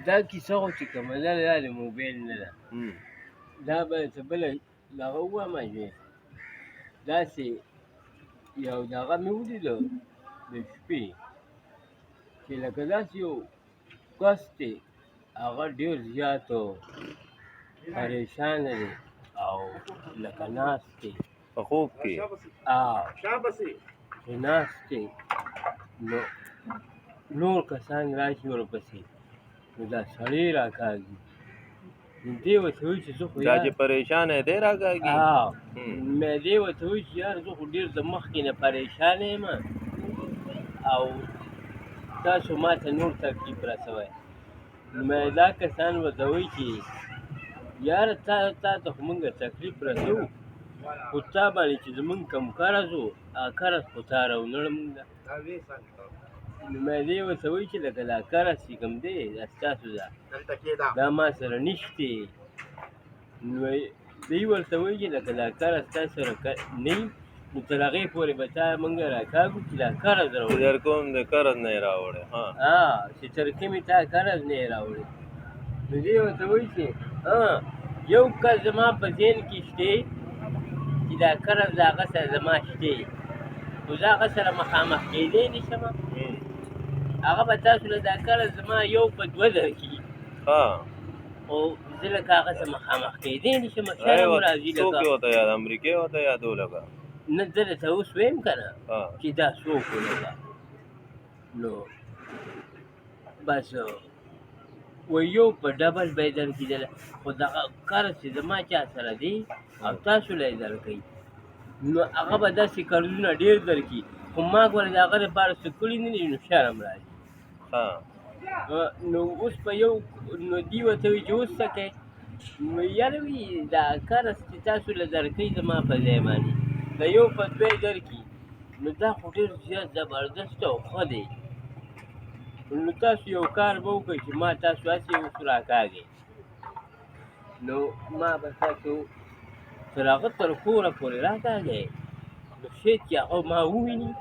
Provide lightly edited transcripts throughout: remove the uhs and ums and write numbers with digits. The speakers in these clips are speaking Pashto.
دا کیسه خو چې کومه ده دا د موبایل نه ده، دا به څه بله دغه ووایم چې داسې یو دغه مې ولیده د شپې چې لکه داسې یو کس دی هغه ډېر زیات پریشانه دی او لکه ناست دی په خوب کې چې ناست دی نو نور کسان راشي ورپسې نو دا سړی راکاږي نو دې ورته وایي چې زه خو دا چې پریشانه دی راکاږي مې دې ورته وایي چې یار زه خو ډېر د مخکې نه پریشانه یم او تاسو ما ته نور تکلیف رسوئ نو مې دا کسان ورته وایي چې یاره تا ته خو موږ تکلیف رسوو خو تا باندې چې زمونږ کوم قرض و هغه قرض خو تا راونړه موږ ته نو مې دې ورته وایي چې لکه دا قرض چې کوم دی دا ستاسو ده دا ما سره نشتې نو دوی ورته وایي چې لکه دا قرض تا سره نه وي نو تر هغې پورې به تا موږ راکاږو چې دا قرض راوړي در کوم د قرض نه یې راوړی چې تر کومې تا قرض نه یې راوړي نو دې ورته وایي چې یو کس زما په ذهن کې شته چې دا قرض د هغه سره زما شته خو زه هغه سره مخامخ کېدی نه شم هغه به تاسو له دا قرض زما یو په دوه درکړي خو زه لکه هغه سره مخامخ کېدی نه شم شرم راځي څوک یې ورته یاد امریکې ورته یادو لکه نه زه درته اوس ویم که نه چې دا څوک ولګه نو بس و یو په ډبل به یې درکېدله خو دغه قرض چې زما چا سره دی او تاسو له یې درکوي نو هغه به داسې قرضونه ډېر درکړي خو ما ګوره د هغه دپاره څه کړي نه دي نو شرم راځي نو اوس په یو نو دوی ورته وایي چې اوس څه کوې نو یاره وي دا قرض چې تاسو له درکوي زما په ځای باندې د یو په دوه یې درکړي نو دا خو ډېر زیات زبردست او ښه دی نو تاسو یو کار به وکړئ چې ما تاسو هسې اوس راکاږئ نو ما به تاسو تر هغه تر کوره پورې راکاږئ نو شاید چې هغه ما وویني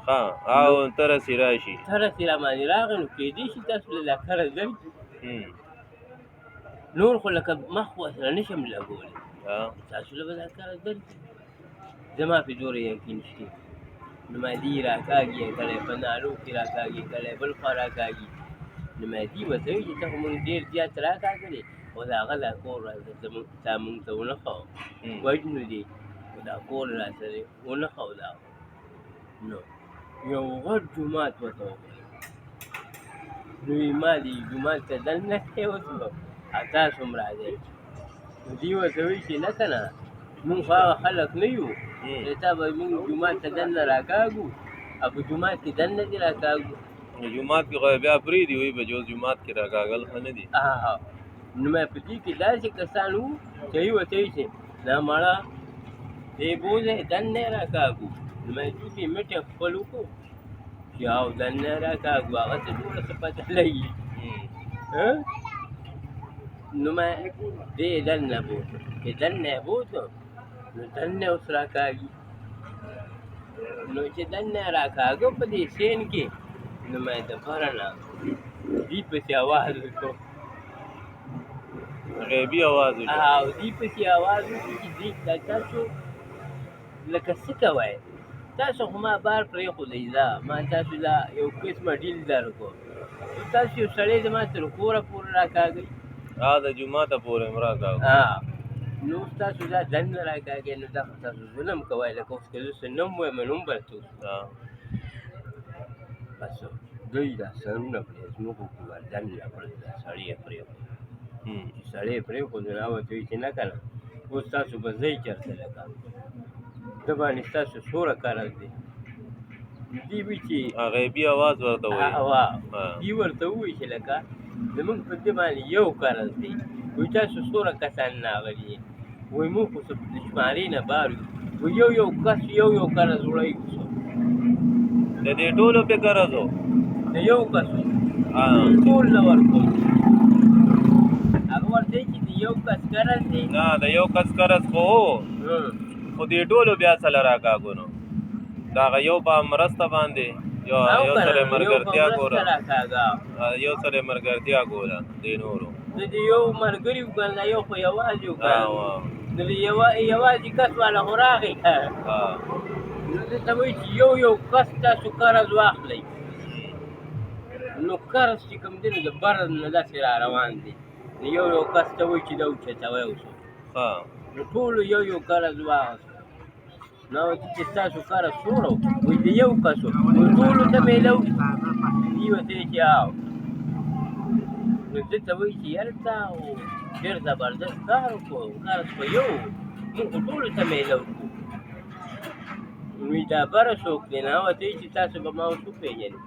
او ته راسې راشي ته راسې راباندې راغی نو کېدای شي تاسو له دا قرض درکړي نور خو لکه مخ ورسره نه شم لګولی تاسو له به دا قرض درکړي زما پې دومره یقین شته نو مهدي راکاږي کله په نالو کې راکاږي کله بل خوا راکاږي نو مهدي ورته وایي چې ته خو مونږ ډېر زیات راکاږلې خو د هغه دا کور تا مونږ ته ونه ښه وجنو دي خو دا کور را سره ونه ښه دا نو یو غټ جومات ورته وکړی نو یې ما دې جومات ته دننه دی اوس نو تاسو هم راځئ نو دوی ورته وایي چې نه که نه مونږ خو هغه خلک نه یو تا به مونږ جومات ته دننه راکاږو او په جومات کې دننه دې راکاږو جومات کې خو بیا پرېږدي وایي به جو جومات کې راکاږل ښه نه دي نو مې په دې کې داسې کسان وو چې هغوی ورته وایي چې نه مړه دې بوځئ دننه یې راکاږو نو مې دوی کې میټه خپل وکړو چې او دننه یې راکاږو هغه ته ټوله څه پته لګي نو مې دې دننه بوتلم چې دننه یې بوتلم نو دننه اوس راکاږي نو چې دننه یې راکاږه په دې سین کې نو مې د بره نه دوی پسې اواز وکړو غیبي اواز وکړو او دوی پسې اواز وکړو چې دوی تاسو لکه څه کوئ تاسو خو ما بار پرېښودئ دا ما تاسو دا یو قسمه ډیل درکړو تاسو یو سړی زما تر کوره پورې راکاږئ د جوماته پورې هم راکاږو نو تاسو دا دننه راکاږئ نو دا خو تاسو ظلم کوئ لکه اوس که زه څه نه هم وایم نو هم به درته وکړو بس دوی دا سرونه پرې ځمکو کې ور دننه کړل دا سړی یې پرېښود چې سړی یې پرېښود نو هغه ورته وایي چې نه که نه اوس تاسو به ځئ چېرته لکه ده باندې ستاسو څومره قرض دی دوی وایي چې غیبي اواز ورته وایي دوی ورته ووایي چې لکه زمونږ په دې باندې یو قرض دی وایي تاسو څومره کسان راغلي وایي موږ خو څه د شمارې نه بار وایي یو کس یو قرض وړی اوسو د دې ټولو پې قرض و د یو کس ټول له ورکوو هغه ورته وایي چې د یو کس قرض دی نه د یو کس قرض خو خو دې ټولو بیا څه له راکاږو نو د هغه یو په مرسته باندې یو او یو کنه سره یو په مرګرتیا مرسته ګوره راکاږه یو سره مرګرتیا ګوره د نورو د دې یو ملګري وکړه یو خو یوازې وکړه وا د دې یوازې کس والا خو راغی نو دې ته وایي چې یو کس تاسو قرض واخلئ نو قرض چې کوم دی نو د بر نه داسې را روان دی نو یو کس ته وایي چې دا اوچتوی اوسه نو ټولو یو قرض واخیست نو چې ستاسو قرض څومره و وایي د یو کس و وایي ټولو ته میله دي ورته وایي چې او نو ده ته وایي چې یاره تا ډېر زبردست کار وکړو قرض خو یو موږ خو ټولو ته میله وکړو نو دا بره څوک دی نو هغه ته وایي چې تاسو به ما اوس وپېژنئ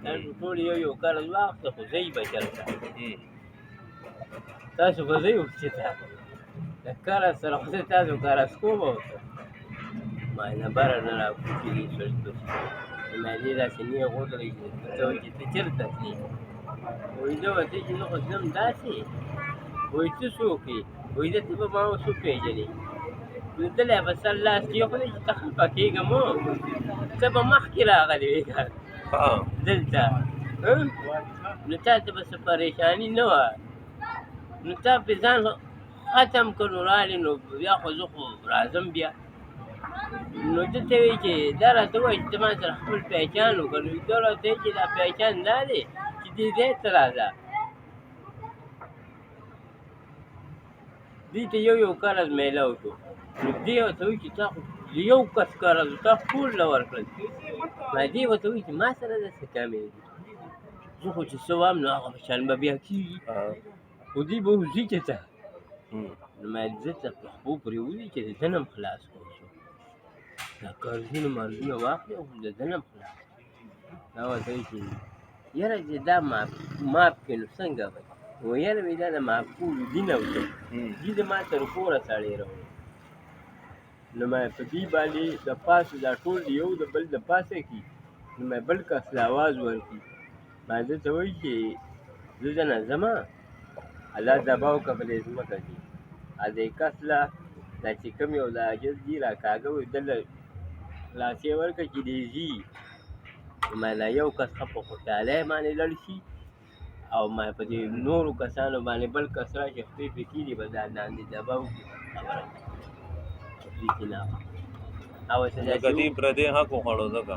تاسو ټول یو قرض واخیسته خو زه یې به چلته تاسو به زه یې وچېته د قرض سره خو زه تاسو قرض کوم ورته ما نه بره نه راکوچي دي سړي پسې د معدې داسې نیغ ودرېږي ته وایي چې ته چېرته تلې وایي زه ورته چې زه خو ځم داسې وایي ته څوک یې وایي زه ته به ما اوس وپېژنې نو دلی به سر لاس کېښودی چې ته خفه کېږه مه ته به مخکې راغلی وې دلته نو تا ته به څه پریشاني نه وه نو تا پې ځان ختم کړ نو رالې نو بیا خو زه خو راځم بیا نو ده ته وایي چې دا راته ووایي چې ته ما سره خپل پهچان وکړه نو ده راته وایي چې دا پهچان دا دی چې دې ځای ته راځه دې ته یو قرض میله وشو نو دې ورته وایي چې تا خو یو کس قرض تا ټول له ورکړل ما دې ورته وایي چې ما سره داسې کمې دي زه خو چې څه وایم نو هغه شان به بیا کېږي خو دوی به وځي چې ته نو ما زه ته په خپو پرېولي چې د ده نه م خلاص کړو شو دا قرضونه مرضونه واخلې خو د ده نه م خلاص دا ورته وایي چې یاره چې دا ماف کړې نو څنګه به وایي یاره مې دا د معاف کولو دین او څه دي د ما تر کوره سړی راوړي نو ما په دې باندې د پاسه دا ټول یو د بل د پاسه کي نو ما بل کس له اواز ورکړي ما ده ته وایي چې زه ځنه ځمه الله دبا وکړه په دې ځمکه کې دې کس له دا چې کوم یو د عاجز دي راکاږه وایي ده له خلاصې ورکړه چې دې ځي نو ما له یو کس ښه په خوشحالۍ باندې لړ شي او ما په دې نورو کسانو باندې بل کس راشي خپې پې کېږي به دا لاندې دبا وکړي خبره لکه دې پردې حق وخوړو ځکه